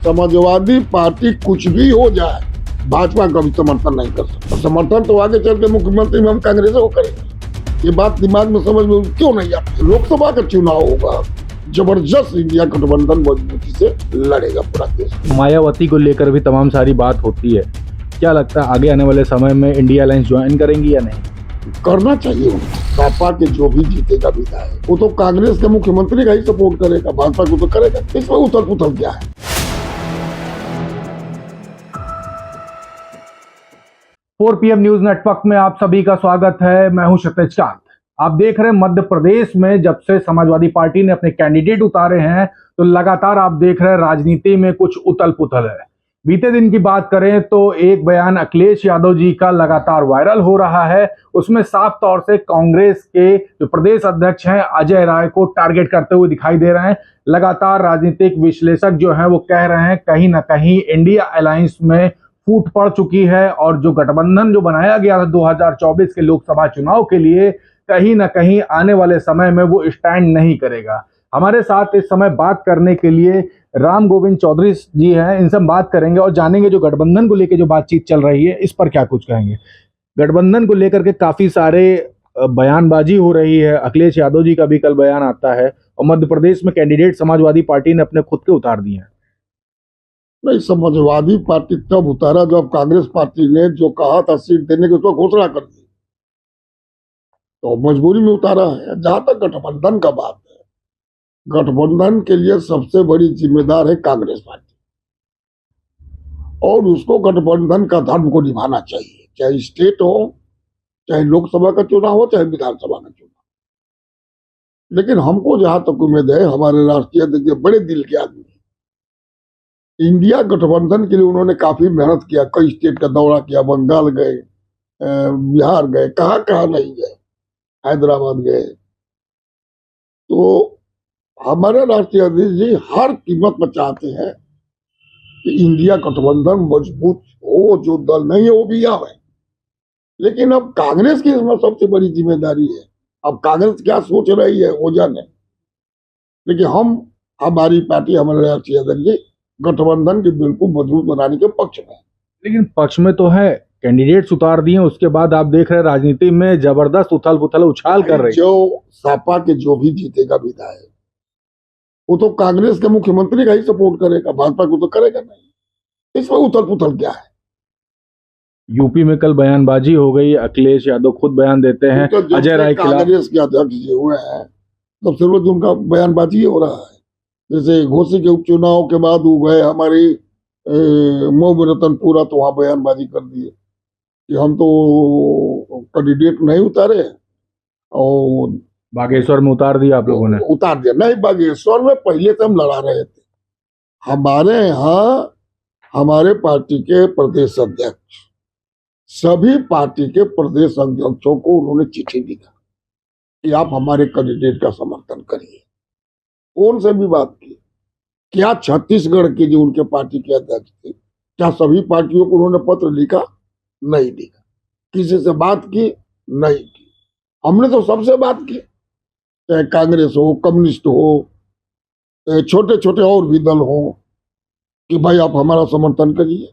Samajwadi party कुछ भी हो जाए, भाजपा का भी समर्थन नहीं कर सकता। समर्थन तो आगे चल के मुख्यमंत्री में हम कांग्रेस को करेंगे। ये बात दिमाग में समझ में क्यों नहीं आती। लोकसभा का चुनाव होगा, जबरदस्त इंडिया गठबंधन मजबूती से लड़ेगा पूरा देश। मायावती को लेकर भी तमाम सारी बात होती है। क्या लगता है आगे आने वाले समय में इंडिया अलायंस ज्वाइन करेंगी या नहीं? करना चाहिए उनको। सपा के जो भी जीतेगा विधायक वो तो कांग्रेस के मुख्यमंत्री का ही सपोर्ट करेगा, भाजपा को तो करेगा। इसमें उथल पुथल क्या है। 4 PM न्यूज नेटवर्क में आप सभी का स्वागत है। मैं हूं क्षितिज कांत। आप देख रहे हैं मध्य प्रदेश में जब से समाजवादी पार्टी ने अपने कैंडिडेट उतारे हैं तो लगातार आप देख रहे हैं राजनीति में कुछ उथल पुथल है। बीते दिन की बात करें तो एक बयान अखिलेश यादव जी का लगातार वायरल हो रहा है। उसमें साफ तौर से कांग्रेस के जो प्रदेश अध्यक्ष हैं अजय राय को टारगेट करते हुए दिखाई दे रहे हैं। लगातार राजनीतिक विश्लेषक जो हैं वो कह रहे हैं कहीं ना कहीं इंडिया अलायंस में फूट पड़ चुकी है और जो गठबंधन जो बनाया गया था 2024 के लोकसभा चुनाव के लिए कहीं ना कहीं आने वाले समय में वो स्टैंड नहीं करेगा। हमारे साथ इस समय बात करने के लिए राम गोविंद चौधरी जी हैं। इनसे हम बात करेंगे और जानेंगे जो गठबंधन को लेकर जो बातचीत चल रही है इस पर क्या कुछ कहेंगे। गठबंधन को लेकर के काफी सारे बयानबाजी हो रही है। अखिलेश यादव जी का भी कल बयान आता है और मध्य प्रदेश में कैंडिडेट समाजवादी पार्टी ने अपने खुद के उतार दिए हैं। नहीं, समाजवादी पार्टी तब उतारा जब कांग्रेस पार्टी ने जो कहा था सीट देने की उसको घोषणा कर दी, तो मजबूरी में उतारा है। जहां तक गठबंधन का बात है, गठबंधन के लिए सबसे बड़ी जिम्मेदार है कांग्रेस पार्टी और उसको गठबंधन का धर्म को निभाना चाहिए, चाहे स्टेट हो, चाहे लोकसभा का चुनाव हो, चाहे विधानसभा का चुनाव। लेकिन हमको जहां तक उम्मीद है, हमारे राष्ट्रीय अध्यक्ष बड़े दिल के आदमी, इंडिया गठबंधन के लिए उन्होंने काफी मेहनत किया। कई स्टेट का दौरा किया, बंगाल गए, बिहार गए, कहाँ कहाँ नहीं गए, हैदराबाद गए। तो हमारे राष्ट्रीय अध्यक्ष जी हर कीमत पर चाहते हैं कि इंडिया गठबंधन मजबूत हो, जो दल नहीं है वो भी आवे। लेकिन अब कांग्रेस की इसमें सबसे बड़ी जिम्मेदारी है। अब कांग्रेस क्या सोच रही है वो जाने, लेकिन हमारी पार्टी, हमारे राष्ट्रीय अध्यक्ष जी गठबंधन के बिल्कुल मजबूत बनाने के पक्ष में। लेकिन पक्ष में तो है, कैंडिडेट्स उतार दिए, उसके बाद आप देख रहे हैं राजनीति में जबरदस्त उथल पुथल उछाल कर रही है। जो सपा के जो भी जीतेगा विधायक वो तो कांग्रेस के मुख्यमंत्री का ही सपोर्ट करेगा, भाजपा को तो करेगा नहीं। इसमें उथल पुथल क्या है। यूपी में कल बयानबाजी हो गई, अखिलेश यादव खुद बयान देते हैं तो जब अजय राय के खिलाफ। कांग्रेस के अध्यक्ष जी हुए हैं तब से रोज उनका बयानबाजी हो रहा है। जैसे घोसी के उपचुनाव के बाद वो गए हमारी मऊ में रतनपुरा, तो वहां बयानबाजी कर दिए कि हम तो कैंडिडेट नहीं उतारे और बागेश्वर में उतार दिया आप लोगों ने। उतार दिया। नहीं, बागेश्वर में पहले से हम लड़ा रहे थे। हमारे यहाँ हमारे पार्टी के प्रदेश अध्यक्ष सभी पार्टी के प्रदेश अध्यक्षों को उन्होंने चिट्ठी लिखा कि आप हमारे कैंडिडेट का समर्थन करिए। कौन से भी बात की। क्या छत्तीसगढ़ के जो उनके पार्टी के अध्यक्ष थे, क्या सभी पार्टियों को उन्होंने पत्र लिखा? नहीं लिखा। किसी से बात की? नहीं की। हमने तो सबसे बात की, चाहे कांग्रेस हो, कम्युनिस्ट हो, छोटे छोटे और भी दल हो, कि भाई आप हमारा समर्थन करिए।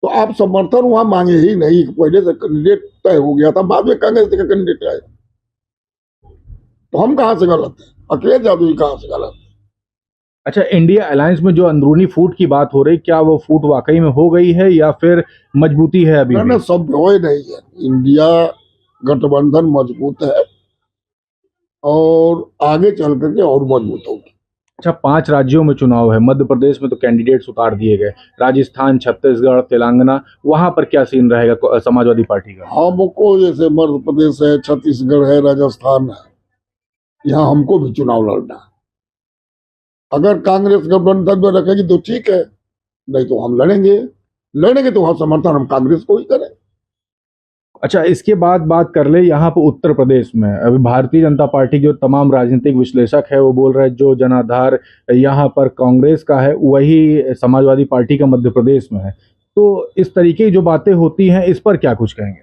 तो आप समर्थन वहां मांगे ही नहीं। पहले से कैंडिडेट तय हो गया था, बाद में कांग्रेस का कैंडिडेट आया। तो हम कहां से गलत है? अखिलेश यादव जी कहां से गलत है? अच्छा, इंडिया अलायंस में जो अंदरूनी फूट की बात हो रही, क्या वो फूट वाकई में हो गई है या फिर मजबूती है अभी भी? सब हो ही नहीं है। इंडिया गठबंधन मजबूत है और आगे चल करके और मजबूत होगी। अच्छा, 5 राज्यों में चुनाव है। मध्य प्रदेश में तो कैंडिडेट्स उतार दिए गए, राजस्थान, छत्तीसगढ़, तेलंगाना, वहां पर क्या सीन रहेगा समाजवादी पार्टी का? हमको जैसे मध्य प्रदेश है, छत्तीसगढ़ है, राजस्थान है, यहाँ हमको भी चुनाव लड़ना है। अगर कांग्रेस गठबंधन में रखेगी तो ठीक है, नहीं तो हम लड़ेंगे तो वहां समर्थन हम कांग्रेस को ही करें। अच्छा, इसके बाद बात कर ले यहाँ पर उत्तर प्रदेश में। अभी भारतीय जनता पार्टी के तमाम राजनीतिक विश्लेषक है वो बोल रहे हैं जो जनाधार यहाँ पर कांग्रेस का है वही समाजवादी पार्टी का मध्य प्रदेश में है। तो इस तरीके की जो बातें होती हैं इस पर क्या कुछ कहेंगे?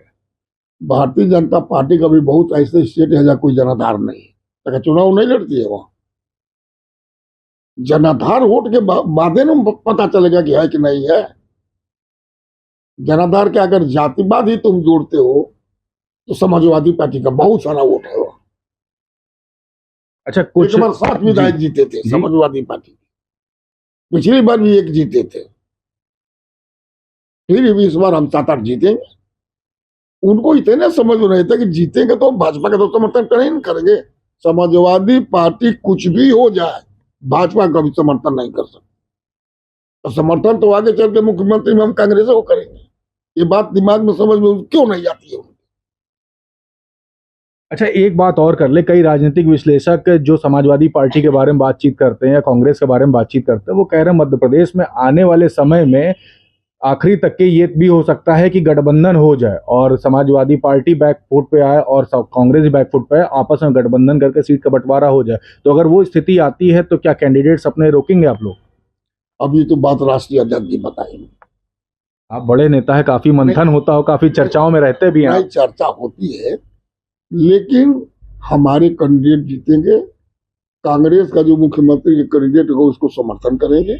भारतीय जनता पार्टी का भी बहुत ऐसे स्टेट है जहाँ कोई जनाधार नहीं है, चुनाव नहीं लड़ती है वहां। जनाधार वोट के बाद ना पता चलेगा कि है कि नहीं है। जनाधार के अगर जातिवाद ही तुम जोड़ते हो तो समाजवादी पार्टी का बहुत सारा वोट है। अच्छा, एक कुछ बार 7 विधायक जीते थे जी। समाजवादी पार्टी, पिछली बार भी 1 जीते थे, फिर भी इस बार हम 7-8 जीतेंगे। उनको इतने समझ रहे थे कि जीतेंगे तो भाजपा का तो समर्थन करें नहीं करेंगे। समाजवादी पार्टी कुछ भी हो जाए भाजपा का भी समर्थन नहीं कर सकते। तो समर्थन तो आगे चल के मुख्यमंत्री में हम कांग्रेस को करेंगे। ये बात दिमाग में समझ में क्यों नहीं आती है। अच्छा, एक बात और कर ले, कई राजनीतिक विश्लेषक जो समाजवादी पार्टी के बारे में बातचीत करते हैं या कांग्रेस के बारे में बातचीत करते हैं, वो कह रहे हैं मध्य प्रदेश में आने वाले समय में आखिरी तक के ये भी हो सकता है कि गठबंधन हो जाए और समाजवादी पार्टी बैकफुट पे आए और कांग्रेस बैकफुट पे आए, आपस में गठबंधन करके सीट का बंटवारा हो जाए। तो अगर वो स्थिति आती है तो क्या कैंडिडेट्स अपने रोकेंगे आप लोग? अभी तो बात राष्ट्रीय अध्यक्ष जी बताएंगे। आप बड़े नेता है, काफी मंथन होता हो, काफी चर्चाओं में रहते भी हैं। नहीं, चर्चा होती है, लेकिन हमारे कैंडिडेट जीतेंगे। कांग्रेस का जो मुख्यमंत्री के कैंडिडेट होगा उसको समर्थन करेंगे।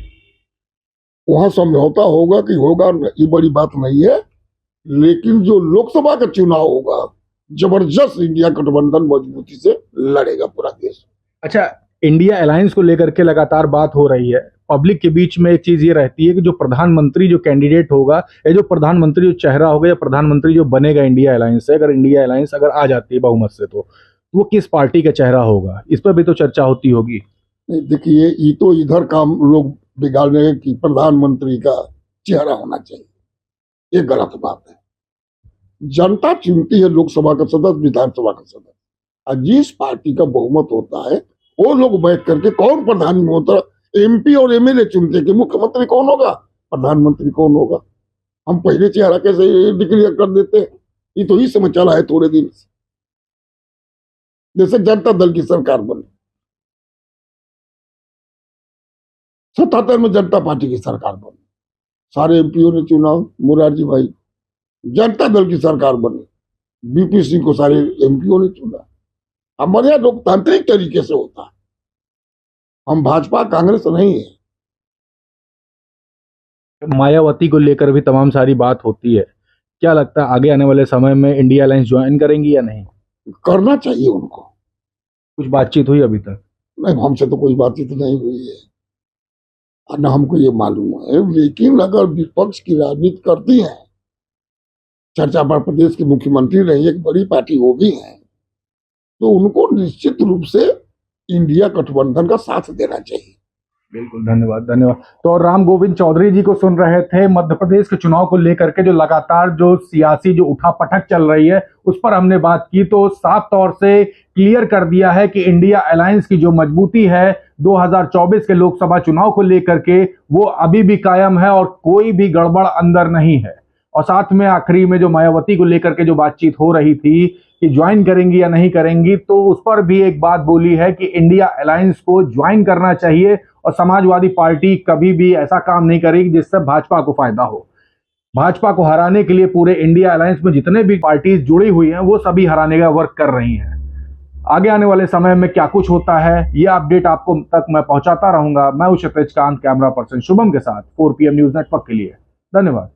वहां समझौता होगा कि होगा, ये बड़ी बात नहीं है। लेकिन जो लोकसभा का चुनाव होगा, जबरदस्त इंडिया गठबंधन मजबूती से लड़ेगा पूरा देश। अच्छा, इंडिया अलायंस को लेकर के लगातार बात हो रही है। पब्लिक के बीच में एक चीज ये रहती है कि जो प्रधानमंत्री जो कैंडिडेट होगा या जो प्रधानमंत्री जो चेहरा होगा या प्रधानमंत्री जो बनेगा इंडिया अलायंस से, अगर इंडिया अलायंस अगर आ जाती है बहुमत से, तो वो किस पार्टी का चेहरा होगा, इस पर भी तो चर्चा होती होगी। नहीं, देखिए, ये तो इधर काम लोग बिगाड़ने की प्रधानमंत्री का चेहरा होना चाहिए, ये गलत बात है। जनता चुनती है लोकसभा का सदस्य, विधानसभा का सदस्य, और जिस पार्टी का बहुमत होता है वो लोग बैठ करके कौन प्रधानमंत्री, एमपी और एमएलए चुनते कि मुख्यमंत्री कौन होगा, प्रधानमंत्री कौन होगा। हम पहले चेहरा कैसे डिक्लेयर कर देते हैं? ये तो ही समझ चला है थोड़े दिन से। जैसे जनता दल की सरकार बनी, 77 में जनता पार्टी की सरकार बनी, सारे एमपीओ ने चुना मुरारजी भाई। जनता दल की सरकार बनी, बीपी सिंह को सारे एमपीओ ने चुना। हमारे यहाँ लोकतांत्रिक तरीके से होता है, हम भाजपा कांग्रेस नहीं है। मायावती को लेकर भी तमाम सारी बात होती है, क्या लगता है आगे आने वाले समय में इंडिया अलायंस ज्वाइन करेंगी या नहीं? करना चाहिए उनको। कुछ बातचीत हुई अभी तक? नहीं, हमसे तो कोई बातचीत नहीं हुई है और न हमको ये मालूम है। लेकिन अगर विपक्ष की राजनीति करती है, चर्चा पर प्रदेश के मुख्यमंत्री रही, एक बड़ी पार्टी वो भी है, तो उनको निश्चित रूप से इंडिया गठबंधन का साथ देना चाहिए। बिल्कुल, धन्यवाद धन्यवाद। तो राम गोविंद चौधरी जी को सुन रहे थे। मध्य प्रदेश के चुनाव को लेकर के जो लगातार जो सियासी जो उठापटक चल रही है उस पर हमने बात की, तो साफ तौर से क्लियर कर दिया है कि इंडिया अलायंस की जो मजबूती है 2024 के लोकसभा चुनाव को लेकर के वो अभी भी कायम है और कोई भी गड़बड़ अंदर नहीं है। और साथ में आखिरी में जो मायावती को लेकर के जो बातचीत हो रही थी कि ज्वाइन करेंगी या नहीं करेंगी, तो उस पर भी एक बात बोली है कि इंडिया अलायंस को ज्वाइन करना चाहिए और समाजवादी पार्टी कभी भी ऐसा काम नहीं करेगी जिससे भाजपा को फायदा हो। भाजपा को हराने के लिए पूरे इंडिया अलायंस में जितने भी पार्टीज जुड़ी हुई हैं वो सभी हराने का वर्क कर रही हैं। आगे आने वाले समय में क्या कुछ होता है ये अपडेट आपको तक मैं पहुंचाता रहूंगा। मैं हूं क्षितिज कांत, कैमरा पर्सन शुभम के साथ 4 PM न्यूज नेटवर्क के लिए। धन्यवाद।